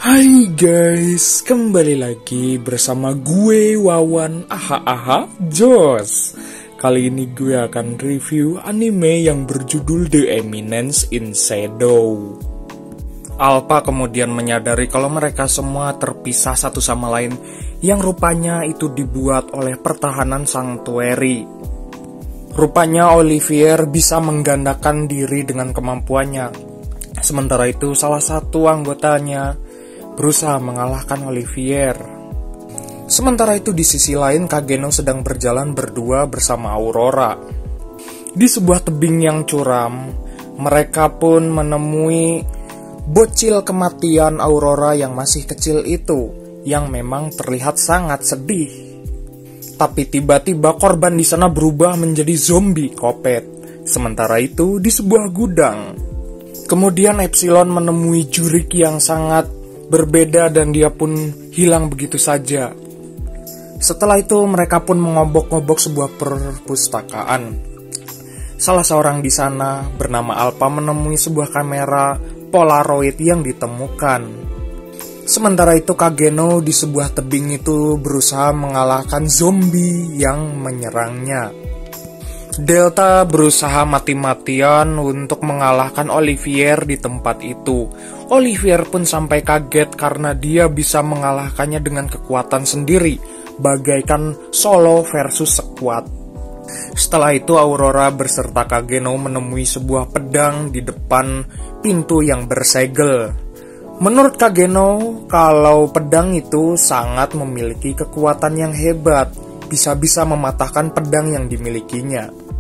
Hai guys, kembali lagi bersama gue Wawan Jos. Kali ini gue akan review anime yang berjudul The Eminence in Shadow. Alpha kemudian menyadari kalau mereka semua terpisah satu sama lain, yang rupanya itu dibuat oleh pertahanan Sanctuary. Rupanya Olivier bisa menggandakan diri dengan kemampuannya. Sementara itu salah satu anggotanya berusaha mengalahkan Olivier. Sementara itu di sisi lain Kageno sedang berjalan berdua bersama Aurora. Di sebuah tebing yang curam, mereka pun menemui bocil kematian Aurora yang masih kecil itu, yang memang terlihat sangat sedih. Tapi tiba-tiba korban di sana berubah menjadi zombie kopet. Sementara itu di sebuah gudang, kemudian Epsilon menemui jurik yang sangat berbeda dan dia pun hilang begitu saja. Setelah itu mereka pun mengobok-ngobok sebuah perpustakaan. Salah seorang di sana bernama Alpha menemui sebuah kamera Polaroid yang ditemukan. Sementara itu Kageno di sebuah tebing itu berusaha mengalahkan zombie yang menyerangnya. Delta berusaha mati-matian untuk mengalahkan Olivier di tempat itu. Olivier pun sampai kaget karena dia bisa mengalahkannya dengan kekuatan sendiri, bagaikan solo versus squad. Setelah itu Aurora beserta Kageno menemui sebuah pedang di depan pintu yang bersegel. Menurut Kageno, kalau pedang itu sangat memiliki kekuatan yang hebat, bisa-bisa mematahkan pedang yang dimilikinya.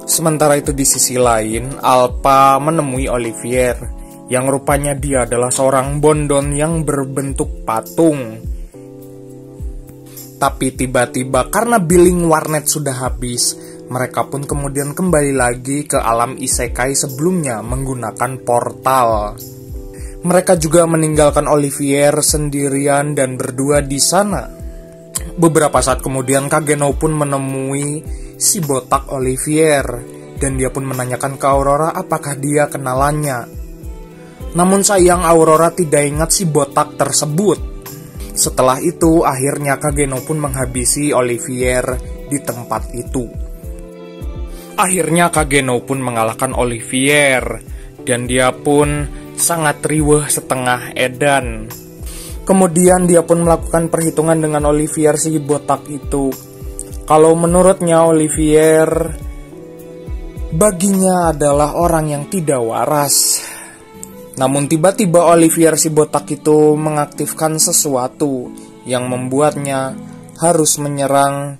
Sementara itu di sisi lain, Alpha menemui Olivier, yang rupanya dia adalah seorang bondon yang berbentuk patung. Tapi tiba-tiba karena billing warnet sudah habis, mereka pun kemudian kembali lagi ke alam isekai sebelumnya menggunakan portal. Mereka juga meninggalkan Olivier sendirian dan berdua di sana. Beberapa saat kemudian Kageno pun menemui si botak Olivier, dan dia pun menanyakan ke Aurora apakah dia kenalannya. Namun sayang Aurora tidak ingat si botak tersebut. Setelah itu akhirnya Kageno pun menghabisi Olivier di tempat itu. Akhirnya Kageno pun mengalahkan Olivier, dan dia pun sangat riweuh setengah edan. Kemudian dia pun melakukan perhitungan dengan Olivier si botak itu. Kalau menurutnya Olivier baginya adalah orang yang tidak waras. Namun tiba-tiba Olivier si botak itu mengaktifkan sesuatu yang membuatnya harus menyerang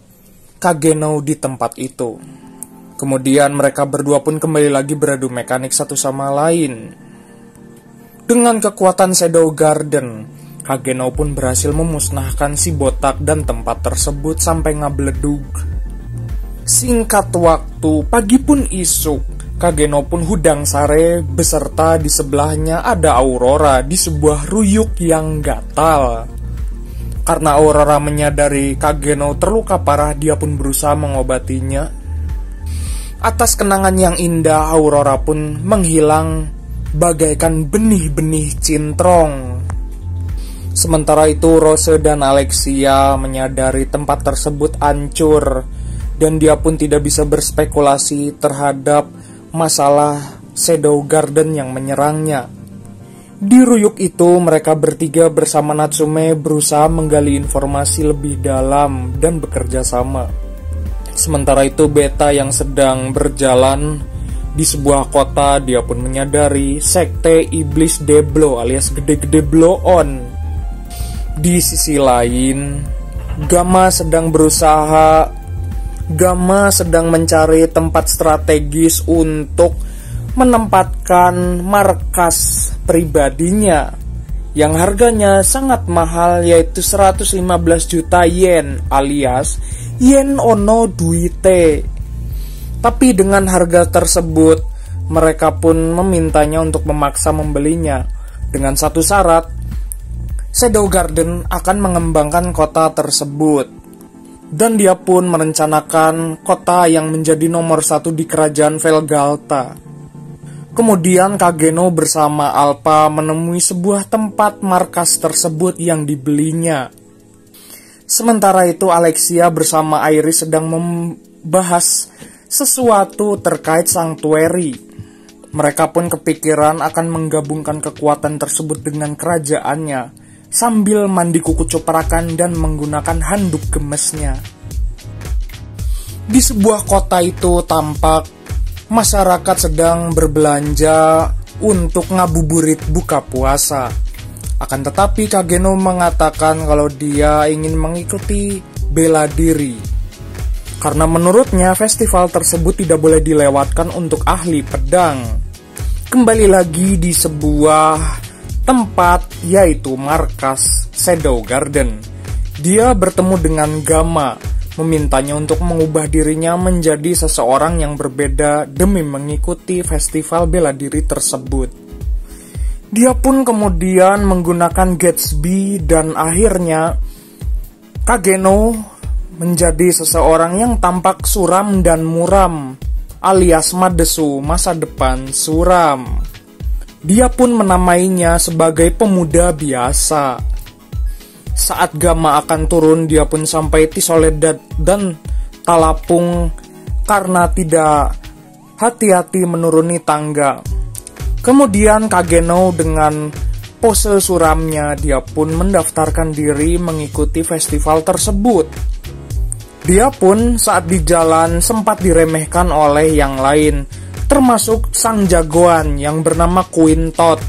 Kageno di tempat itu. Kemudian mereka berdua pun kembali lagi beradu mekanik satu sama lain. Dengan kekuatan Shadow Garden, Kageno pun berhasil memusnahkan si botak dan tempat tersebut sampai ngabeledug. Singkat waktu, pagi pun isuk, Kageno pun hudang sare beserta di sebelahnya ada Aurora di sebuah ruyuk yang gatal. Karena Aurora menyadari Kageno terluka parah, dia pun berusaha mengobatinya. Atas kenangan yang indah, Aurora pun menghilang bagaikan benih-benih cintrong. Sementara itu Rose dan Alexia menyadari tempat tersebut hancur, dan dia pun tidak bisa berspekulasi terhadap masalah Shadow Garden yang menyerangnya. Di ruyuk itu mereka bertiga bersama Natsume berusaha menggali informasi lebih dalam dan bekerja sama. Sementara itu Beta yang sedang berjalan di sebuah kota, dia pun menyadari sekte iblis Deblo alias gede-gede blow on. Di sisi lain, Gamma sedang mencari tempat strategis untuk menempatkan markas pribadinya yang harganya sangat mahal, yaitu 115 juta yen alias yen ono duite. Tapi dengan harga tersebut, mereka pun memintanya untuk memaksa membelinya dengan satu syarat: Shadow Garden akan mengembangkan kota tersebut. Dan dia pun merencanakan kota yang menjadi nomor 1 di kerajaan Velgalta. Kemudian Kageno bersama Alpha menemui sebuah tempat markas tersebut yang dibelinya. Sementara itu Alexia bersama Iris sedang membahas sesuatu terkait Sanctuary. Mereka pun kepikiran akan menggabungkan kekuatan tersebut dengan kerajaannya sambil mandi kuku cuprakan dan menggunakan handuk gemesnya. Di sebuah kota itu tampak masyarakat sedang berbelanja untuk ngabuburit buka puasa. Akan tetapi Kageno mengatakan kalau dia ingin mengikuti bela diri. Karena menurutnya festival tersebut tidak boleh dilewatkan untuk ahli pedang. Kembali lagi di sebuah tempat yaitu markas Shadow Garden. Dia bertemu dengan Gamma, memintanya untuk mengubah dirinya menjadi seseorang yang berbeda demi mengikuti festival bela diri tersebut. Dia pun kemudian menggunakan Gatsby dan akhirnya Kageno menjadi seseorang yang tampak suram dan muram, alias Madesu, masa depan suram. Dia pun menamainya sebagai pemuda biasa. Saat Gamma akan turun, dia pun sampai Tisoledad dan Talapung karena tidak hati-hati menuruni tangga. Kemudian Kageno dengan pose suramnya, dia pun mendaftarkan diri mengikuti festival tersebut. Dia pun saat di jalan sempat diremehkan oleh yang lain, termasuk sang jagoan yang bernama Queen Todd.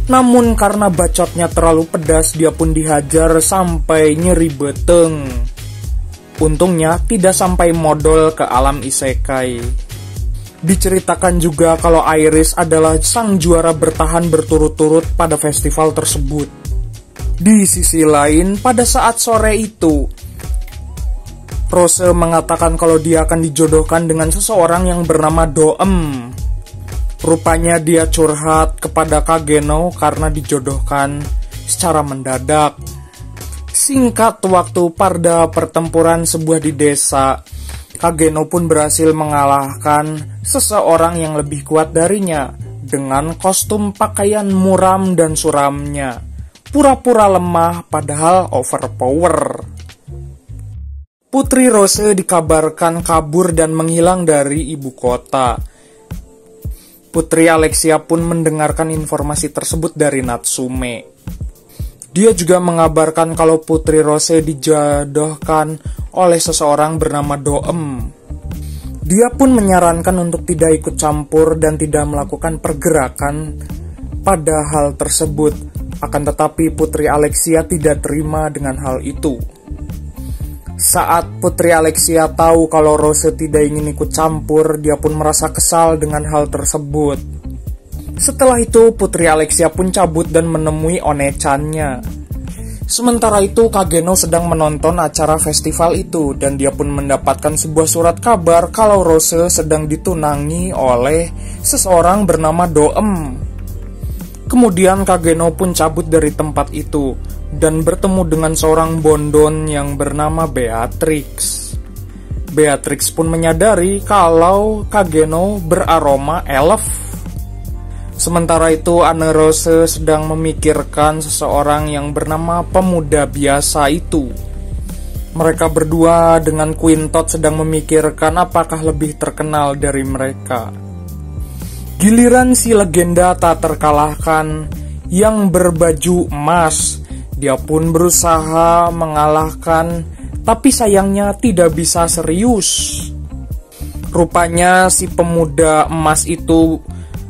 Namun karena bacotnya terlalu pedas, dia pun dihajar sampai nyeri beteng. Untungnya tidak sampai modal ke alam isekai. Diceritakan juga kalau Iris adalah sang juara bertahan berturut-turut pada festival tersebut. Di sisi lain, pada saat sore itu, Rose mengatakan kalau dia akan dijodohkan dengan seseorang yang bernama Doem. Rupanya dia curhat kepada Kageno karena dijodohkan secara mendadak. Singkat waktu pada pertempuran sebuah di desa, Kageno pun berhasil mengalahkan seseorang yang lebih kuat darinya dengan kostum pakaian muram dan suramnya. Pura-pura lemah padahal overpower. Putri Rose dikabarkan kabur dan menghilang dari ibu kota. Putri Alexia pun mendengarkan informasi tersebut dari Natsume. Dia juga mengabarkan kalau Putri Rose dijodohkan oleh seseorang bernama Doem. Dia pun menyarankan untuk tidak ikut campur dan tidak melakukan pergerakan pada hal tersebut. Akan tetapi Putri Alexia tidak terima dengan hal itu. Saat Putri Alexia tahu kalau Rose tidak ingin ikut campur, dia pun merasa kesal dengan hal tersebut. Setelah itu, Putri Alexia pun cabut dan menemui One-channya. Sementara itu, Kageno sedang menonton acara festival itu, dan dia pun mendapatkan sebuah surat kabar kalau Rose sedang ditunangi oleh seseorang bernama Doem. Kemudian Kageno pun cabut dari tempat itu dan bertemu dengan seorang bondon yang bernama Beatrix. Beatrix pun menyadari kalau Kageno beraroma elf. Sementara itu Anne Rose sedang memikirkan seseorang yang bernama pemuda biasa itu. Mereka berdua dengan Queen Todd sedang memikirkan apakah lebih terkenal dari mereka. Giliran si legenda tak terkalahkan yang berbaju emas. Dia pun berusaha mengalahkan, tapi sayangnya tidak bisa serius. Rupanya si pemuda emas itu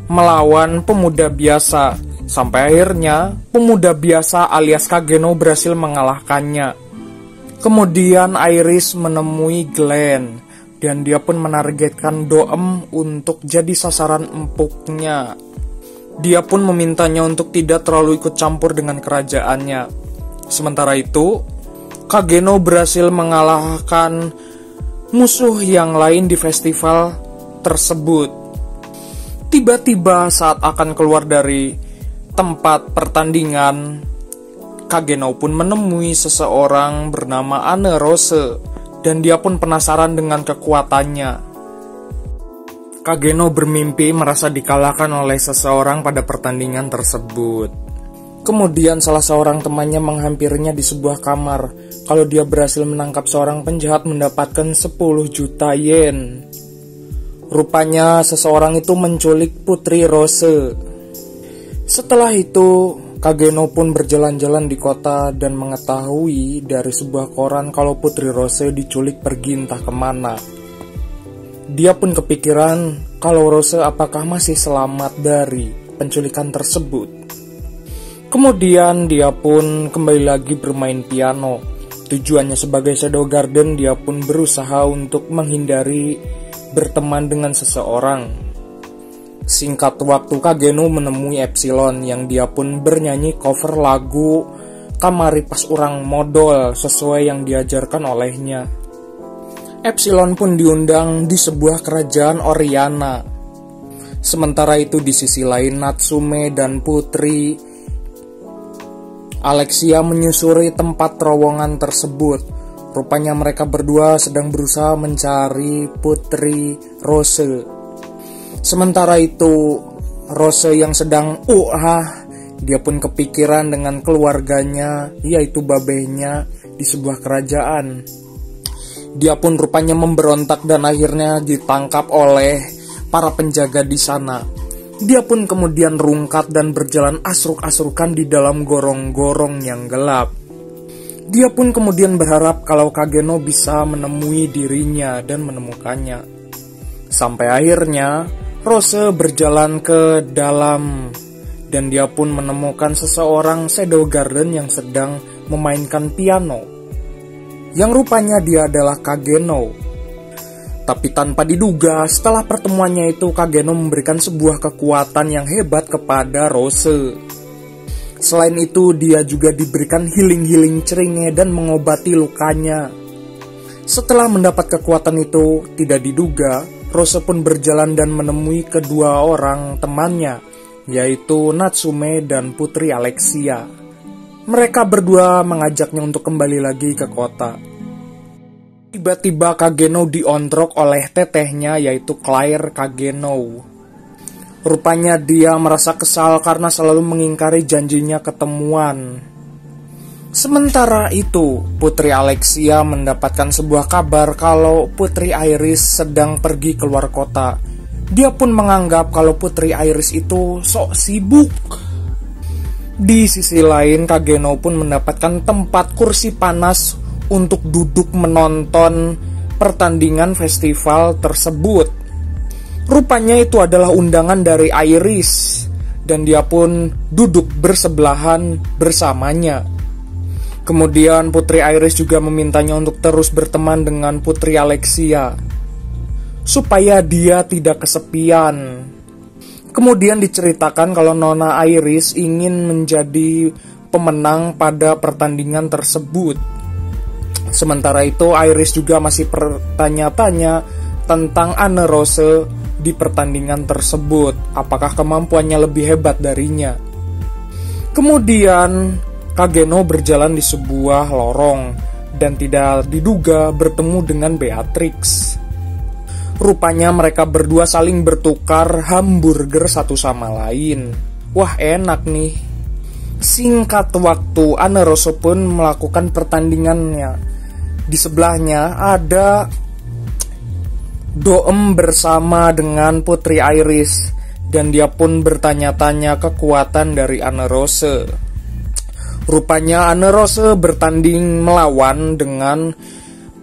melawan pemuda biasa. Sampai akhirnya pemuda biasa alias Kageno berhasil mengalahkannya. Kemudian Iris menemui Glenn. Dan dia pun menargetkan Doem untuk jadi sasaran empuknya. Dia pun memintanya untuk tidak terlalu ikut campur dengan kerajaannya. Sementara itu, Kageno berhasil mengalahkan musuh yang lain di festival tersebut. Tiba-tiba saat akan keluar dari tempat pertandingan, Kageno pun menemui seseorang bernama Anne Rose. Dan dia pun penasaran dengan kekuatannya. Kageno bermimpi merasa dikalahkan oleh seseorang pada pertandingan tersebut. Kemudian salah seorang temannya menghampirinya di sebuah kamar. Kalau dia berhasil menangkap seorang penjahat mendapatkan 10 juta yen. Rupanya seseorang itu menculik Putri Rose. Setelah itu, Kageno pun berjalan-jalan di kota dan mengetahui dari sebuah koran kalau Putri Rose diculik pergi entah kemana. Dia pun kepikiran kalau Rose apakah masih selamat dari penculikan tersebut. Kemudian dia pun kembali lagi bermain piano. Tujuannya sebagai Shadow Garden, dia pun berusaha untuk menghindari berteman dengan seseorang. Singkat waktu, Kageno menemui Epsilon yang dia pun bernyanyi cover lagu Kamari Pas Urang Modal sesuai yang diajarkan olehnya. Epsilon pun diundang di sebuah kerajaan Oriana. Sementara itu di sisi lain Natsume dan Putri Alexia menyusuri tempat terowongan tersebut. Rupanya mereka berdua sedang berusaha mencari Putri Rose. Sementara itu Rose yang sedang dia pun kepikiran dengan keluarganya, yaitu babehnya di sebuah kerajaan. Dia pun rupanya memberontak dan akhirnya ditangkap oleh para penjaga di sana. Dia pun kemudian rungkat dan berjalan asruk-asrukan di dalam gorong-gorong yang gelap. Dia pun kemudian berharap kalau Kageno bisa menemui dirinya dan menemukannya. Sampai akhirnya Rose berjalan ke dalam dan dia pun menemukan seseorang Shadow Garden yang sedang memainkan piano. Yang rupanya dia adalah Kageno. Tapi tanpa diduga, setelah pertemuannya itu Kageno memberikan sebuah kekuatan yang hebat kepada Rose. Selain itu, dia juga diberikan healing ceringe dan mengobati lukanya. Setelah mendapat kekuatan itu, tidak diduga, Rose pun berjalan dan menemui kedua orang temannya, yaitu Natsume dan Putri Alexia. Mereka berdua mengajaknya untuk kembali lagi ke kota. Tiba-tiba Kageno diontrok oleh tetehnya, yaitu Claire Kageno. Rupanya dia merasa kesal karena selalu mengingkari janjinya ketemuan. Sementara itu, Putri Alexia mendapatkan sebuah kabar kalau Putri Iris sedang pergi keluar kota. Dia pun menganggap kalau Putri Iris itu sok sibuk. Di sisi lain, Kageno pun mendapatkan tempat kursi panas untuk duduk menonton pertandingan festival tersebut. Rupanya itu adalah undangan dari Iris, dan dia pun duduk bersebelahan bersamanya. Kemudian Putri Iris juga memintanya untuk terus berteman dengan Putri Alexia, supaya dia tidak kesepian. Kemudian diceritakan kalau Nona Iris ingin menjadi pemenang pada pertandingan tersebut. Sementara itu Iris juga masih bertanya-tanya tentang Anne Rose di pertandingan tersebut. Apakah kemampuannya lebih hebat darinya? Kemudian Kageno berjalan di sebuah lorong dan tidak diduga bertemu dengan Beatrix. Rupanya mereka berdua saling bertukar hamburger satu sama lain. Wah, enak nih. Singkat waktu, Anne Rose pun melakukan pertandingannya. Di sebelahnya ada Doem bersama dengan Putri Iris, dan dia pun bertanya-tanya kekuatan dari Anne Rose. Rupanya Anne Rose bertanding melawan dengan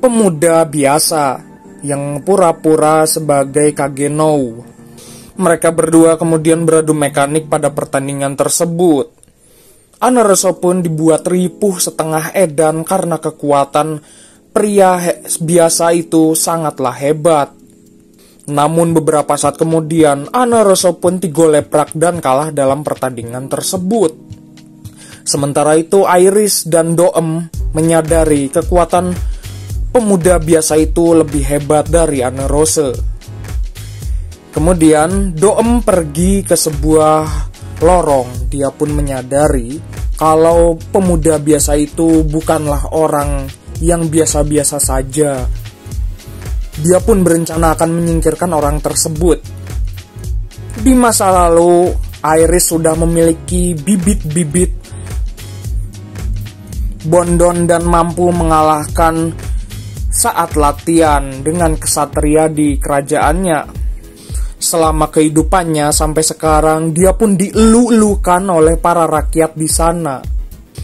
pemuda biasa yang pura-pura sebagai Kageno. Mereka berdua kemudian beradu mekanik pada pertandingan tersebut. Anne Rose pun dibuat ripuh setengah edan karena kekuatan pria biasa itu sangatlah hebat. Namun beberapa saat kemudian Anne Rose pun digoleprak dan kalah dalam pertandingan tersebut. Sementara itu Iris dan Doem menyadari kekuatan pemuda biasa itu lebih hebat dari Anne Rose. Kemudian Doem pergi ke sebuah lorong. Dia pun menyadari kalau pemuda biasa itu bukanlah orang yang biasa-biasa saja. dia pun berencana akan menyingkirkan orang tersebut. Di masa lalu, Iris sudah memiliki bibit-bibit Bondon dan mampu mengalahkan saat latihan dengan kesatria di kerajaannya. Selama kehidupannya sampai sekarang, dia pun dielu-elukan oleh para rakyat di sana.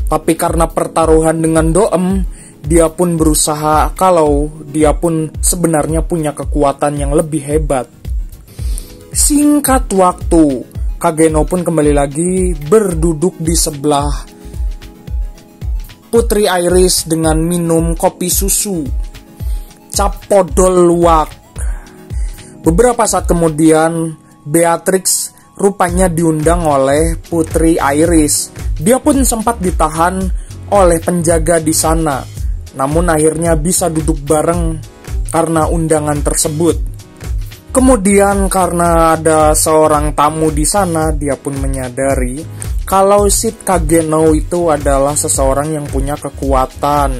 Tapi karena pertaruhan dengan Doem, dia pun berusaha kalau dia pun sebenarnya punya kekuatan yang lebih hebat. Singkat waktu, Kageno pun kembali lagi berduduk di sebelah Putri Iris dengan minum kopi susu. Capodol luwak. Beberapa saat kemudian, Beatrix rupanya diundang oleh Putri Iris. Dia pun sempat ditahan oleh penjaga di sana, namun akhirnya bisa duduk bareng karena undangan tersebut. Kemudian karena ada seorang tamu di sana, dia pun menyadari kalau Sid Kageno itu adalah seseorang yang punya kekuatan.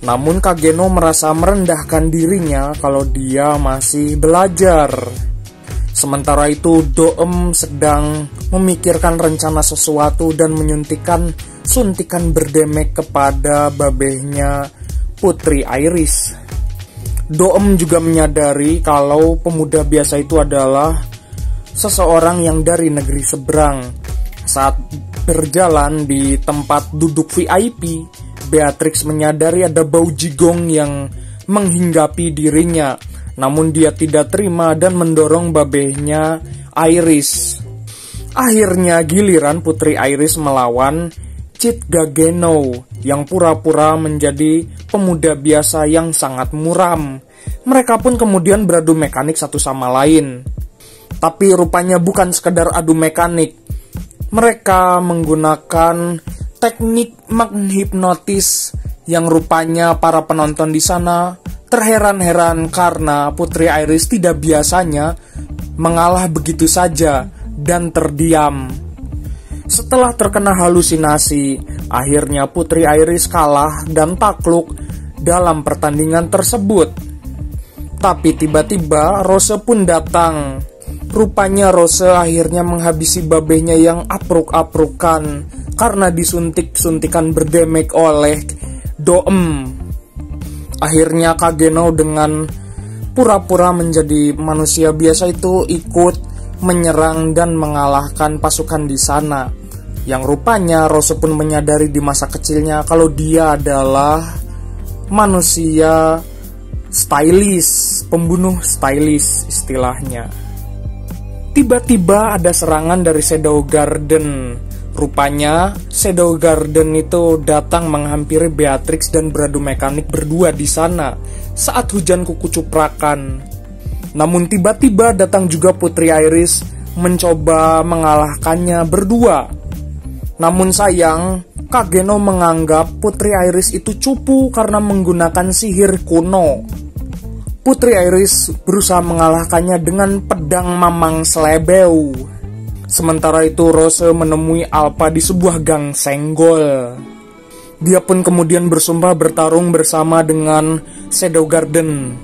Namun Kageno merasa merendahkan dirinya kalau dia masih belajar. Sementara itu Doem sedang memikirkan rencana sesuatu dan menyuntikkan suntikan berdemek kepada babehnya Putri Iris. Doem juga menyadari kalau pemuda biasa itu adalah seseorang yang dari negeri seberang. Saat berjalan di tempat duduk VIP, Beatrix menyadari ada bau jigong yang menghinggapi dirinya. Namun dia tidak terima dan mendorong babehnya Iris. Akhirnya giliran Putri Iris melawan Cid Gageno yang pura-pura menjadi pemuda biasa yang sangat muram. Mereka pun kemudian beradu mekanik satu sama lain. Tapi rupanya bukan sekedar adu mekanik. Mereka menggunakan teknik menghipnotis yang rupanya para penonton di sana terheran-heran karena Putri Iris tidak biasanya mengalah begitu saja dan terdiam. Setelah terkena halusinasi, akhirnya Putri Iris kalah dan takluk dalam pertandingan tersebut. Tapi tiba-tiba Rose pun datang. Rupanya Rose akhirnya menghabisi babehnya yang apruk-aprukan karena disuntik-suntikan berdemek oleh Doem. Akhirnya Kageno dengan pura-pura menjadi manusia biasa itu ikut menyerang dan mengalahkan pasukan di sana. Yang rupanya Rose pun menyadari di masa kecilnya kalau dia adalah manusia stylish, pembunuh stylish istilahnya. Tiba-tiba ada serangan dari Shadow Garden. Rupanya Shadow Garden itu datang menghampiri Beatrix dan beradu mekanik berdua di sana saat hujan kuku cuprakan. Namun tiba-tiba datang juga Putri Iris mencoba mengalahkannya berdua. Namun sayang, Kageno menganggap Putri Iris itu cupu karena menggunakan sihir kuno. Putri Iris berusaha mengalahkannya dengan pedang Mamang Slebeu. Sementara itu Rose menemui Alpa di sebuah gang senggol. Dia pun kemudian bersumpah bertarung bersama dengan Shadow Garden.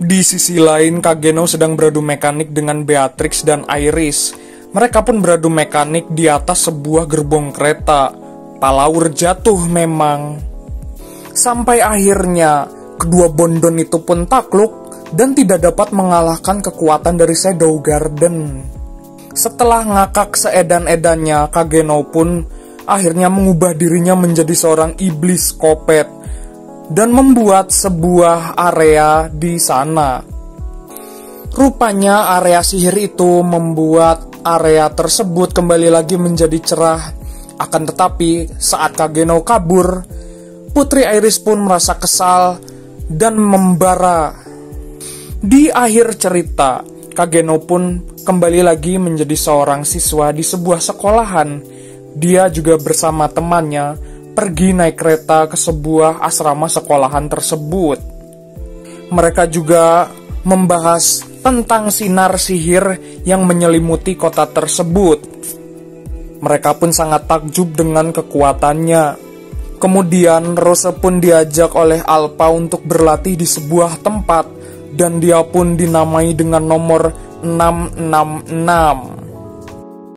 Di sisi lain Kageno sedang beradu mekanik dengan Beatrix dan Iris. Mereka pun beradu mekanik di atas sebuah gerbong kereta. Palaur jatuh memang. Sampai akhirnya kedua Bondon itu pun takluk dan tidak dapat mengalahkan kekuatan dari Shadow Garden. Setelah ngakak seedan-edannya, Kageno pun akhirnya mengubah dirinya menjadi seorang iblis kopet dan membuat sebuah area di sana. Rupanya area sihir itu membuat area tersebut kembali lagi menjadi cerah. Akan tetapi saat Kageno kabur, Putri Iris pun merasa kesal dan membara. Di akhir cerita, Kageno pun kembali lagi menjadi seorang siswa di sebuah sekolahan. Dia juga bersama temannya pergi naik kereta ke sebuah asrama sekolahan tersebut. Mereka juga membahas tentang sinar sihir yang menyelimuti kota tersebut. Mereka pun sangat takjub dengan kekuatannya. Kemudian Rose pun diajak oleh Alpha untuk berlatih di sebuah tempat dan dia pun dinamai dengan nomor 666.